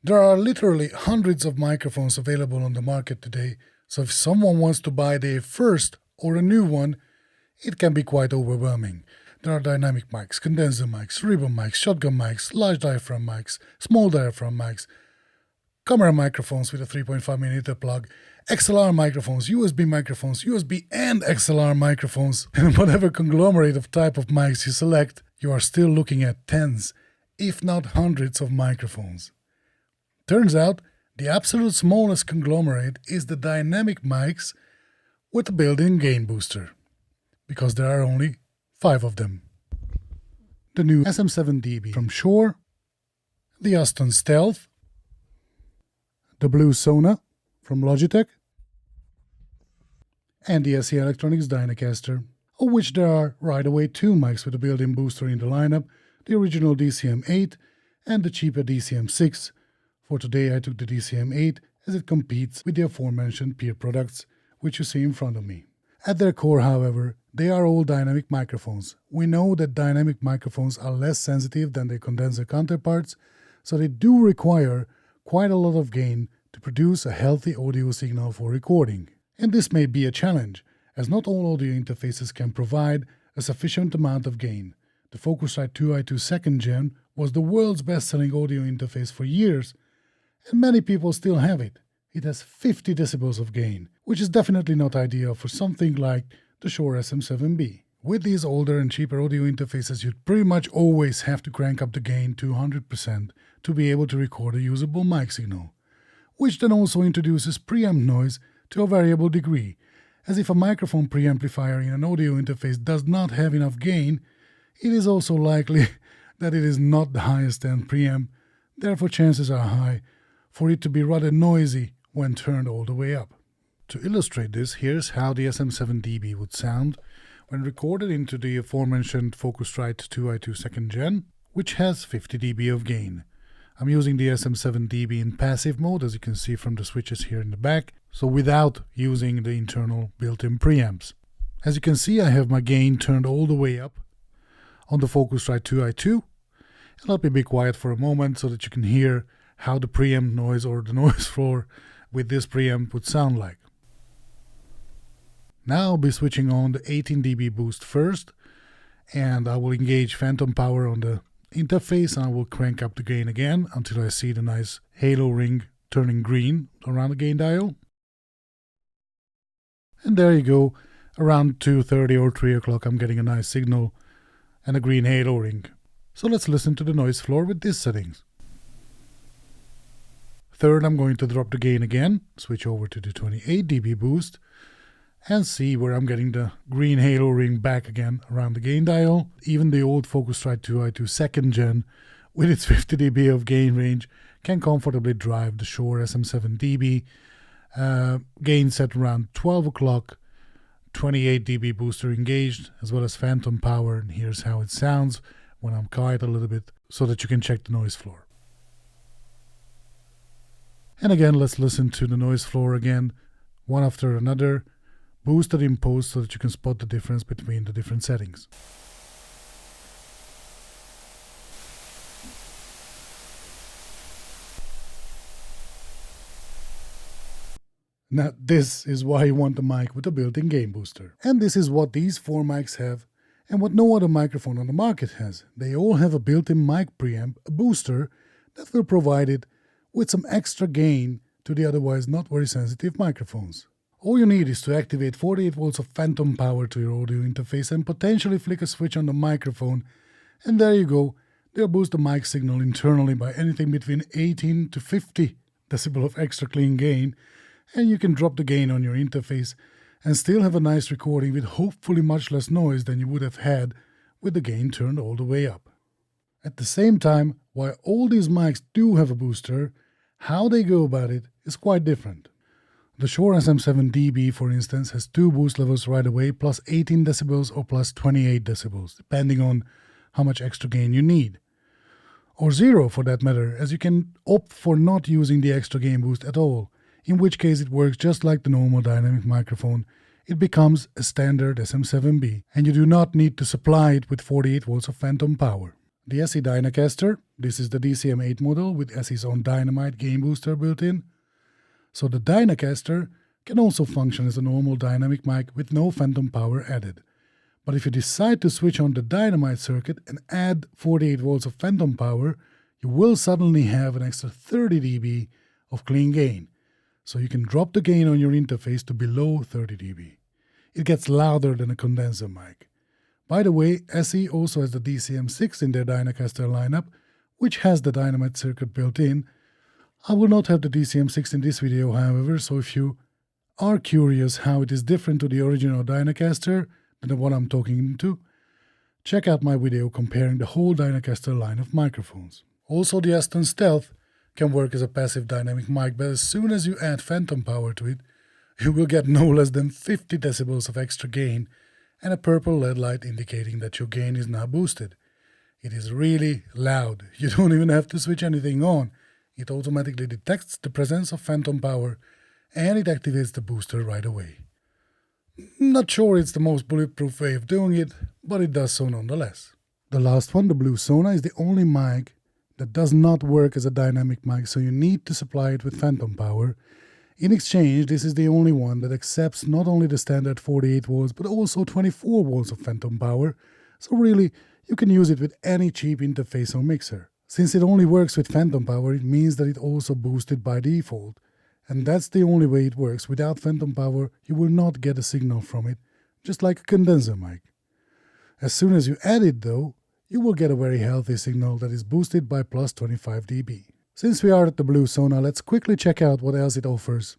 There are literally hundreds of microphones available on the market today, so if someone wants to buy their first or a new one, it can be quite overwhelming. There are dynamic mics, condenser mics, ribbon mics, shotgun mics, large diaphragm mics, small diaphragm mics, camera microphones with a 3.5mm plug, XLR microphones, USB and XLR microphones, and whatever conglomerate of type of mics you select, you are still looking at tens, if not hundreds of microphones. Turns out, the absolute smallest conglomerate is the dynamic mics with a built-in gain booster, because there are only 5 of them. The new SM7dB from Shure, the Aston Stealth, the Blue Sona from Logitech, and the SE Electronics Dynacaster, of which there are right away 2 mics with a built-in booster in the lineup, the original DCM8 and the cheaper DCM6. For today I took the DCM8 as it competes with the aforementioned peer products, which you see in front of me. At their core, however, they are all dynamic microphones. We know that dynamic microphones are less sensitive than their condenser counterparts, so they do require quite a lot of gain to produce a healthy audio signal for recording. And this may be a challenge, as not all audio interfaces can provide a sufficient amount of gain. The Focusrite 2i2 2nd Gen was the world's best-selling audio interface for years, and many people still have it. It has 50 decibels of gain, which is definitely not ideal for something like the Shure SM7B. With these older and cheaper audio interfaces, you'd pretty much always have to crank up the gain to 100% to be able to record a usable mic signal, which then also introduces preamp noise to a variable degree, as if a microphone preamplifier in an audio interface does not have enough gain, it is also likely that it is not the highest end preamp, therefore chances are high for it to be rather noisy when turned all the way up. To illustrate this, here's how the SM7dB would sound when recorded into the aforementioned Focusrite 2i2 2nd Gen, which has 50 dB of gain. I'm using the SM7dB in passive mode, as you can see from the switches here in the back, so without using the internal built-in preamps. As you can see, I have my gain turned all the way up on the Focusrite 2i2, and let me be quiet for a moment so that you can hear how the preamp noise or the noise floor with this preamp would sound like. Now I'll be switching on the 18 dB boost first, and I will engage phantom power on the interface, and I will crank up the gain again until I see the nice halo ring turning green around the gain dial. And there you go, around 2:30 or 3 o'clock I'm getting a nice signal and a green halo ring. So let's listen to the noise floor with these settings. Third, I'm going to drop the gain again, switch over to the 28 dB boost, and see where I'm getting the green halo ring back again around the gain dial. Even the old Focusrite 2i2 2nd Gen, with its 50 dB of gain range, can comfortably drive the Shure SM7dB. Gain set around 12 o'clock, 28 dB booster engaged, as well as phantom power, and here's how it sounds when I'm quiet a little bit, so that you can check the noise floor. And again, let's listen to the noise floor again, one after another, boosted in post so that you can spot the difference between the different settings. Now, this is why you want a mic with a built-in gain booster. And this is what these 4 mics have, and what no other microphone on the market has. They all have a built-in mic preamp, a booster, that will provide it with some extra gain to the otherwise not very sensitive microphones. All you need is to activate 48 volts of phantom power to your audio interface and potentially flick a switch on the microphone, and there you go, they'll boost the mic signal internally by anything between 18 to 50 decibel of extra clean gain, and you can drop the gain on your interface and still have a nice recording with hopefully much less noise than you would have had with the gain turned all the way up. At the same time, while all these mics do have a booster, how they go about it is quite different. The Shure SM7dB, for instance, has 2 boost levels right away, plus 18 decibels or plus 28 decibels, depending on how much extra gain you need. Or 0 for that matter, as you can opt for not using the extra gain boost at all, in which case it works just like the normal dynamic microphone. It becomes a standard SM7B, and you do not need to supply it with 48 volts of phantom power. The SE Dynacaster, this is the DCM8 model with SE's own Dynamite gain booster built in. So the Dynacaster can also function as a normal dynamic mic with no phantom power added. But if you decide to switch on the Dynamite circuit and add 48 volts of phantom power, you will suddenly have an extra 30 dB of clean gain. So you can drop the gain on your interface to below 30 dB. It gets louder than a condenser mic. By the way, SE also has the DCM6 in their Dynacaster lineup, which has the Dynamite circuit built in. I will not have the DCM6 in this video, however, so if you are curious how it is different to the original Dynacaster than the one I'm talking into, check out my video comparing the whole Dynacaster line of microphones. Also, the Aston Stealth can work as a passive dynamic mic, but as soon as you add phantom power to it, you will get no less than 50 decibels of extra gain and a purple LED light indicating that your gain is now boosted. It is really loud. You don't even have to switch anything on. It automatically detects the presence of phantom power and it activates the booster right away. Not sure it's the most bulletproof way of doing it, but it does so nonetheless. The last one, the Blue Sona, is the only mic that does not work as a dynamic mic, so you need to supply it with phantom power. In exchange, this is the only one that accepts not only the standard 48 volts but also 24 volts of phantom power, so really you can use it with any cheap interface or mixer. Since it only works with phantom power, it means that it also boosted by default, and that's the only way it works. Without phantom power, you will not get a signal from it, just like a condenser mic. As soon as you add it though, you will get a very healthy signal that is boosted by plus 25 dB. Since we are at the Blue Sona, let's quickly check out what else it offers.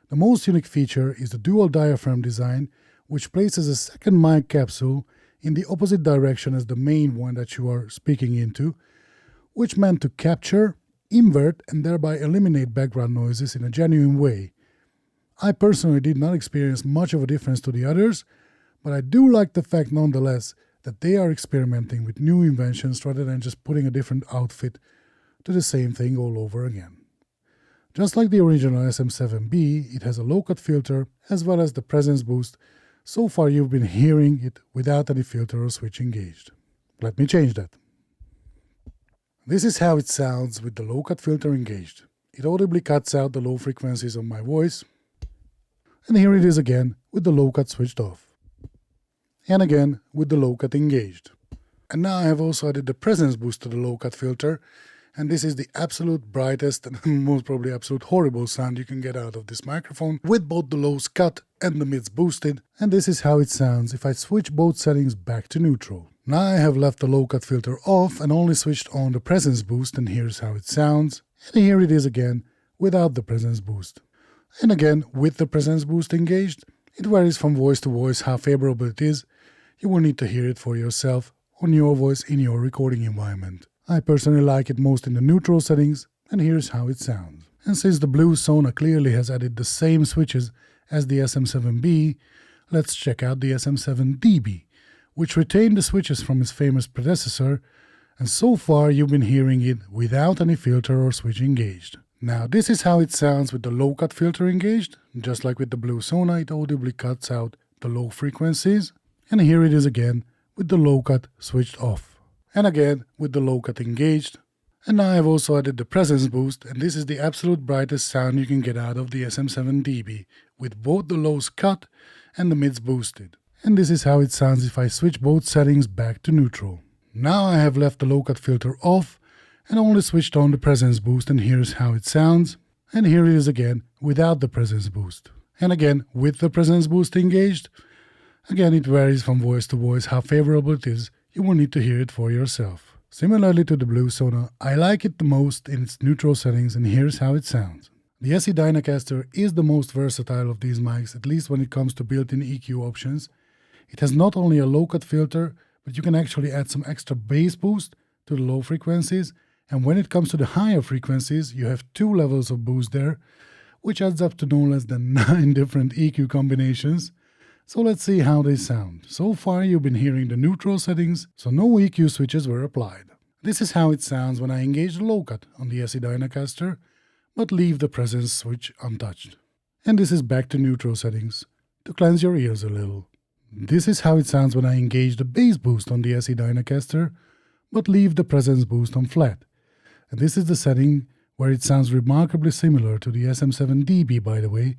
The most unique feature is the dual diaphragm design, which places a second mic capsule in the opposite direction as the main one that you are speaking into, which meant to capture, invert, and thereby eliminate background noises in a genuine way. I personally did not experience much of a difference to the others, but I do like the fact nonetheless that they are experimenting with new inventions rather than just putting a different outfit to the same thing all over again. Just like the original SM7B, it has a low-cut filter as well as the presence boost. So far you've been hearing it without any filter or switch engaged. Let me change that. This is how it sounds with the low-cut filter engaged. It audibly cuts out the low frequencies of my voice. And here it is again with the low-cut switched off. And again with the low-cut engaged. And now I have also added the presence boost to the low-cut filter, and this is the absolute brightest and most probably absolute horrible sound you can get out of this microphone, with both the lows cut and the mids boosted, and this is how it sounds if I switch both settings back to neutral. Now I have left the low-cut filter off and only switched on the presence boost, and here's how it sounds. And here it is again without the presence boost. And again with the presence boost engaged. It varies from voice to voice how favorable it is. You will need to hear it for yourself on your voice in your recording environment. I personally like it most in the neutral settings, and here's how it sounds. And since the Blue Sona clearly has added the same switches as the SM7B, let's check out the SM7dB, which retained the switches from its famous predecessor, and so far you've been hearing it without any filter or switch engaged. Now this is how it sounds with the low-cut filter engaged. Just like with the Blue Sona, it audibly cuts out the low frequencies. And here it is again with the low-cut switched off. And again with the low-cut engaged. And now I have also added the presence boost, and this is the absolute brightest sound you can get out of the SM7dB, with both the lows cut and the mids boosted. And this is how it sounds if I switch both settings back to neutral. Now I have left the low-cut filter off and only switched on the presence boost, and here's how it sounds. And here it is again without the presence boost. And again with the presence boost engaged. Again, it varies from voice to voice how favorable it is. You will need to hear it for yourself. Similarly to the Blue Sona, I like it the most in its neutral settings, and here's how it sounds. The SE Dynacaster is the most versatile of these mics, at least when it comes to built-in EQ options. It has not only a low-cut filter, but you can actually add some extra bass boost to the low frequencies, and when it comes to the higher frequencies, you have 2 levels of boost there, which adds up to no less than 9 different EQ combinations. So let's see how they sound. So far you've been hearing the neutral settings, so no EQ switches were applied. This is how it sounds when I engage the low cut on the SE Dynacaster, but leave the presence switch untouched. And this is back to neutral settings, to cleanse your ears a little. This is how it sounds when I engage the bass boost on the SE Dynacaster, but leave the presence boost on flat. And this is the setting where it sounds remarkably similar to the SM7dB, by the way.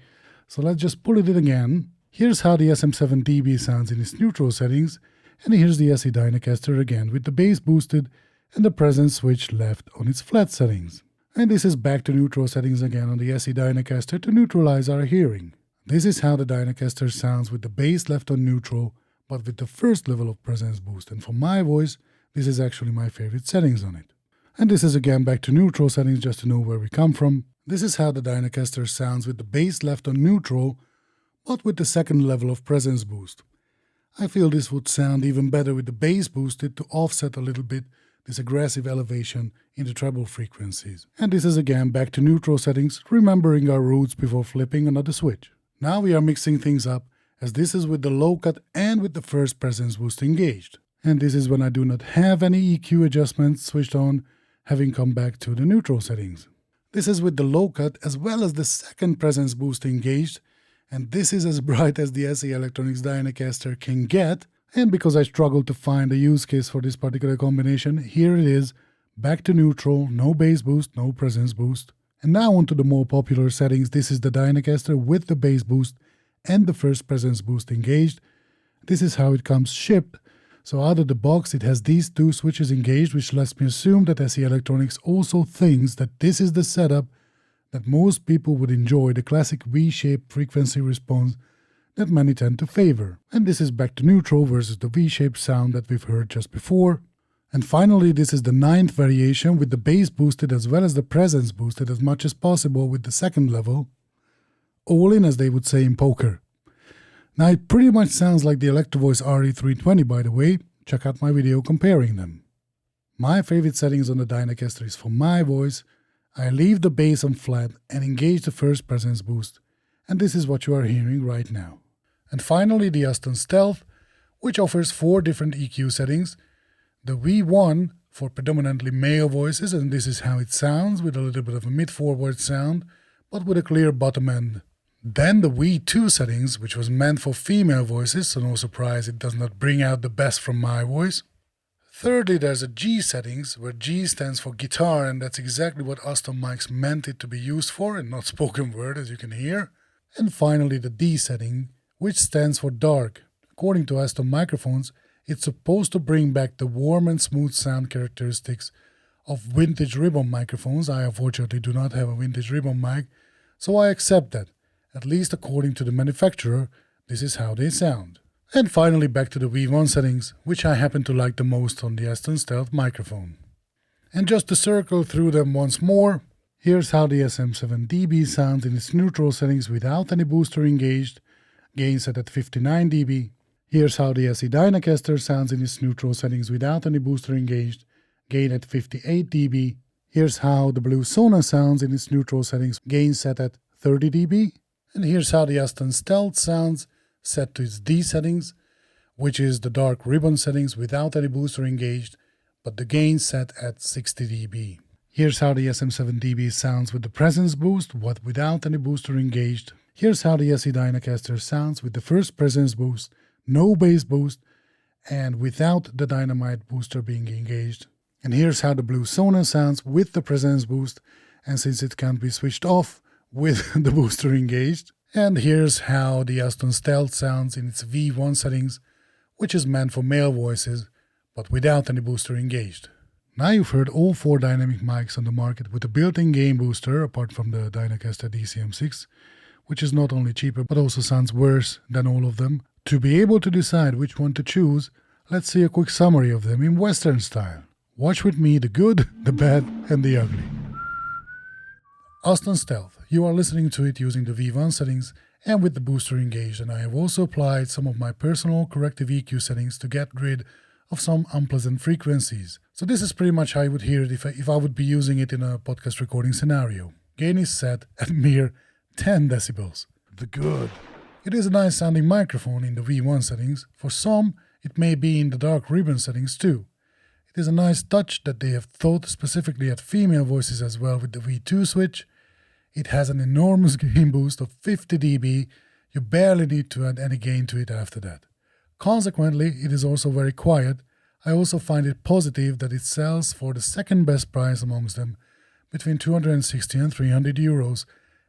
So let's just pull it in again. Here's how the SM7dB sounds in its neutral settings, and here's the SE Dynacaster again with the bass boosted and the presence switch left on its flat settings. And this is back to neutral settings again on the SE Dynacaster to neutralize our hearing. This is how the Dynacaster sounds with the bass left on neutral, but with the first level of presence boost. And for my voice, this is actually my favorite settings on it. And this is again back to neutral settings just to know where we come from. This is how the Dynacaster sounds with the bass left on neutral, but with the second level of presence boost. I feel this would sound even better with the bass boosted to offset a little bit this aggressive elevation in the treble frequencies. And this is again back to neutral settings, remembering our roots before flipping another switch. Now we are mixing things up, as this is with the low cut and with the first presence boost engaged. And this is when I do not have any EQ adjustments switched on, having come back to the neutral settings. This is with the low cut as well as the second presence boost engaged, and this is as bright as the SE Electronics Dynacaster can get. And because I struggled to find a use case for this particular combination, here it is, back to neutral, no bass boost, no presence boost. And now onto the more popular settings. This is the Dynacaster with the bass boost and the first presence boost engaged. This is how it comes shipped. So out of the box it has these two switches engaged, which lets me assume that SE Electronics also thinks that this is the setup that most people would enjoy, the classic V-shaped frequency response that many tend to favor. And this is back to neutral versus the V-shaped sound that we've heard just before. And finally, this is the 9th variation with the bass boosted as well as the presence boosted as much as possible with the second level. All in, as they would say in poker. Now it pretty much sounds like the Electrovoice RE320, by the way. Check out my video comparing them. My favorite settings on the Dynacaster is for my voice. I leave the bass on flat and engage the first presence boost. And this is what you are hearing right now. And finally, the Aston Stealth, which offers 4 different EQ settings. The V1 for predominantly male voices, and this is how it sounds, with a little bit of a mid-forward sound, but with a clear bottom end. Then the V2 settings, which was meant for female voices, so no surprise it does not bring out the best from my voice. Thirdly, there's a G settings, where G stands for guitar, and that's exactly what Aston mics meant it to be used for, and not spoken word, as you can hear. And finally, the D setting, which stands for dark. According to Aston microphones, it's supposed to bring back the warm and smooth sound characteristics of vintage ribbon microphones. I unfortunately do not have a vintage ribbon mic, so I accept that. At least according to the manufacturer, this is how they sound. And finally back to the V1 settings, which I happen to like the most on the Aston Stealth microphone. And just to circle through them once more, here's how the SM7dB sounds in its neutral settings without any booster engaged, gain set at 59 dB. Here's how the SE Dynacaster sounds in its neutral settings without any booster engaged, gain at 58 dB. Here's how the Blue Sona sounds in its neutral settings, gain set at 30 dB. And here's how the Aston Stealth sounds, set to its D settings, which is the dark ribbon settings without any booster engaged, but the gain set at 60 dB. Here's how the SM7dB sounds with the presence boost, but without any booster engaged. Here's how the SE Dynacaster sounds with the first presence boost, no bass boost, and without the dynamite booster being engaged. And here's how the Blue Sona sounds with the presence boost, and since it can't be switched off with the booster engaged. And here's how the Aston Stealth sounds in its V1 settings, which is meant for male voices, but without any booster engaged. Now you've heard all 4 dynamic mics on the market with a built-in gain booster, apart from the Dynacaster DCM6, which is not only cheaper but also sounds worse than all of them. To be able to decide which one to choose, let's see a quick summary of them in Western style. Watch with me the good, the bad, and the ugly. Aston Stealth. You are listening to it using the V1 settings and with the booster engaged, and I have also applied some of my personal corrective EQ settings to get rid of some unpleasant frequencies. So this is pretty much how you would hear it if I would be using it in a podcast recording scenario. Gain is set at mere 10 decibels. The good. It is a nice sounding microphone in the V1 settings. For some, it may be in the dark ribbon settings too. It is a nice touch that they have thought specifically at female voices as well with the V2 switch. It has an enormous gain boost of 50 dB. You barely need to add any gain to it after that. Consequently, it is also very quiet. I also find it positive that it sells for the second best price amongst them, between 260 and 300 euros,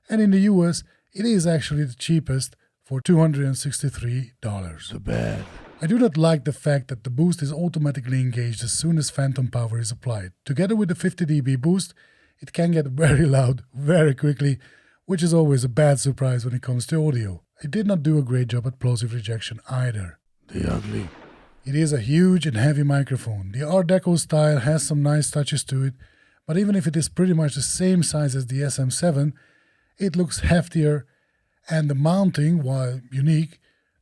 and in the US it is actually the cheapest for $263. The bad. I do not like the fact that the boost is automatically engaged as soon as phantom power is applied. Together with the 50 dB boost, it can get very loud very quickly, which is always a bad surprise when it comes to audio. It did not do a great job at plosive rejection either. The ugly. It is a huge and heavy microphone. The Art Deco style has some nice touches to it, but even if it is pretty much the same size as the SM7, it looks heftier, and the mounting, while unique,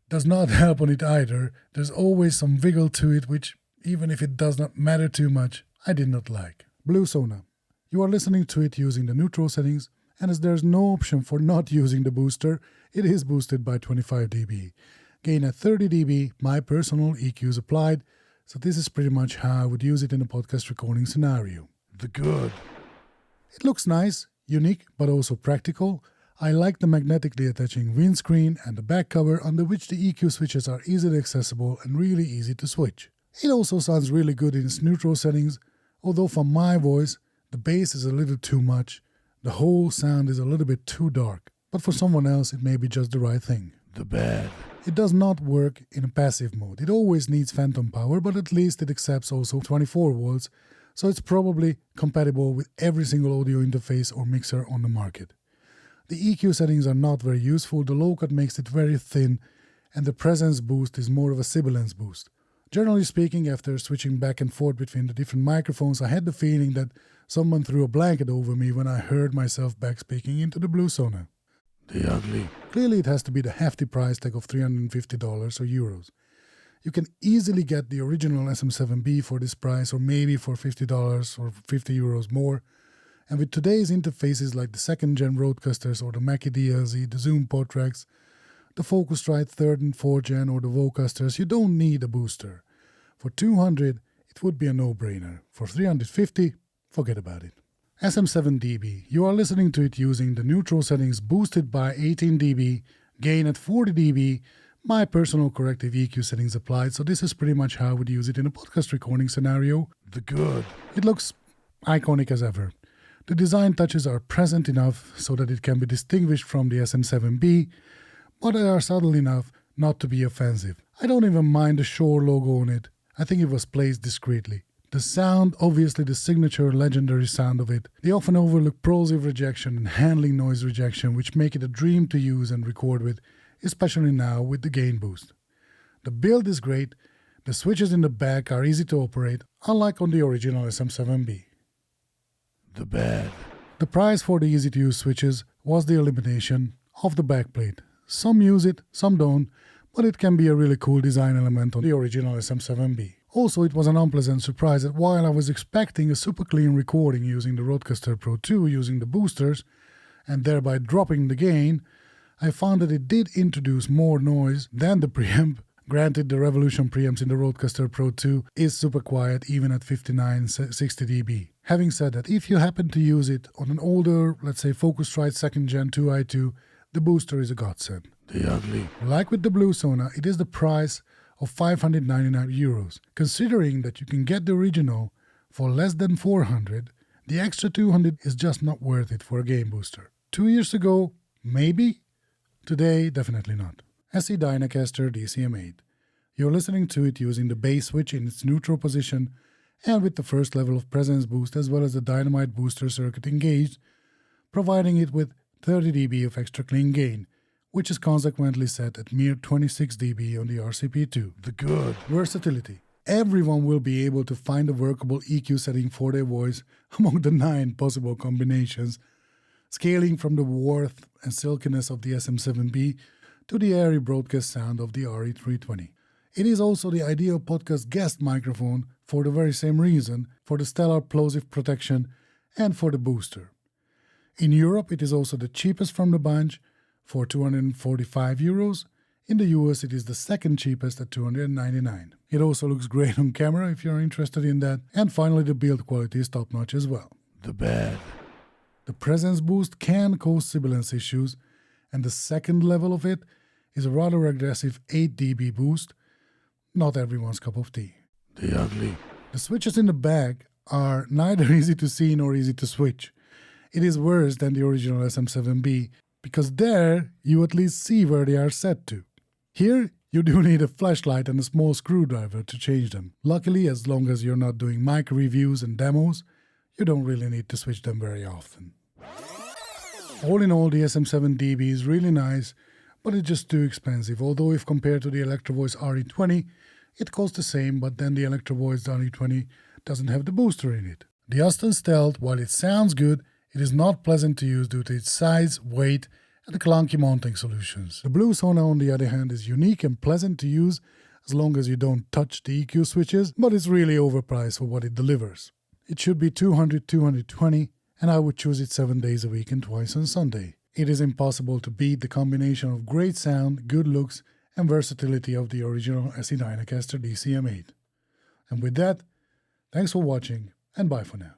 does not help on it either. There's always some wiggle to it, which, even if it does not matter too much, I did not like. Blue Sona. You are listening to it using the neutral settings, and as there's no option for not using the booster, it is boosted by 25 dB. Gain at 30 dB, my personal EQ is applied, so this is pretty much how I would use it in a podcast recording scenario. The good. It looks nice, unique, but also practical. I like the magnetically attaching windscreen and the back cover under which the EQ switches are easily accessible and really easy to switch. It also sounds really good in its neutral settings, although for my voice, the bass is a little too much. The whole sound is a little bit too dark, but for someone else it may be just the right thing. The bad. It does not work in a passive mode. It always needs phantom power, but at least it accepts also 24 volts, so it's probably compatible with every single audio interface or mixer on the market. The EQ settings are not very useful, the low cut makes it very thin, and the presence boost is more of a sibilance boost. Generally speaking, after switching back and forth between the different microphones, I had the feeling that someone threw a blanket over me when I heard myself backspeaking into the Blue Sona. The ugly. Clearly it has to be the hefty price tag of $350 or euros. You can easily get the original SM7B for this price, or maybe for $50 or 50 euros more. And with today's interfaces like the 2nd gen Roadcasters or the Mackie DLZ, the Zoom PodTracks, the Focusrite 3rd and 4th gen or the Vocasters, you don't need a booster. For 200, it would be a no-brainer. For 350, forget about it. SM7dB. You are listening to it using the neutral settings boosted by 18 dB, gain at 40 dB, my personal corrective EQ settings applied, so this is pretty much how I would use it in a podcast recording scenario. The good. It looks iconic as ever. The design touches are present enough so that it can be distinguished from the SM7B, but they are subtle enough not to be offensive. I don't even mind the Shure logo on it. I think it was placed discreetly. The sound, obviously the signature legendary sound of it. The often overlooked plosive rejection and handling noise rejection, which make it a dream to use and record with, especially now with the gain boost. The build is great. The switches in the back are easy to operate, unlike on the original SM7B. The bad. The price for the easy-to-use switches was the elimination of the backplate. Some use it, some don't, but it can be a really cool design element on the original SM7B. Also, it was an unpleasant surprise that while I was expecting a super clean recording using the Rodecaster Pro 2 using the boosters, and thereby dropping the gain, I found that it did introduce more noise than the preamp. Granted, the Revolution preamps in the Rodecaster Pro 2 is super quiet even at 59-60 dB. Having said that, if you happen to use it on an older, let's say Focusrite 2nd Gen 2i2, the booster is a godsend. The ugly. Like with the Blue Sona, it is the price of 599 euros. Considering that you can get the original for less than 400, the extra 200 is just not worth it for a game booster. 2 years ago, maybe. Today, definitely not. SE Dynacaster DCM8. You're listening to it using the bass switch in its neutral position and with the first level of presence boost as well as the dynamite booster circuit engaged, providing it with 30 dB of extra clean gain, which is consequently set at mere 26 dB on the RCP2. The good. Versatility. Everyone will be able to find a workable EQ setting for their voice among the 9 possible combinations, scaling from the warmth and silkiness of the SM7B to the airy broadcast sound of the RE320. It is also the ideal podcast guest microphone for the very same reason, for the stellar plosive protection and for the booster. In Europe, it is also the cheapest from the bunch for 245 euros. In the US, it is the second cheapest at 299. It also looks great on camera if you're interested in that. And finally, the build quality is top-notch as well. The bad. The presence boost can cause sibilance issues, and the second level of it is a rather aggressive 8 dB boost. Not everyone's cup of tea. The ugly. The switches in the back are neither easy to see nor easy to switch. It is worse than the original SM7B, because there you at least see where they are set to. Here you do need a flashlight and a small screwdriver to change them. Luckily, as long as you're not doing mic reviews and demos, you don't really need to switch them very often. All in all, the SM7dB is really nice, but it's just too expensive, although if compared to the Electro-Voice RE20, it costs the same, but then the Electro-Voice RE20 doesn't have the booster in it. The Aston Stealth, while it sounds good, it is not pleasant to use due to its size, weight, and the clunky mounting solutions. The Blue Sona, on the other hand, is unique and pleasant to use as long as you don't touch the EQ switches, but it's really overpriced for what it delivers. It should be $200-220, and I would choose it 7 days a week and twice on Sunday. It is impossible to beat the combination of great sound, good looks, and versatility of the original SE Dynacaster DCM8. And with that, thanks for watching, and bye for now.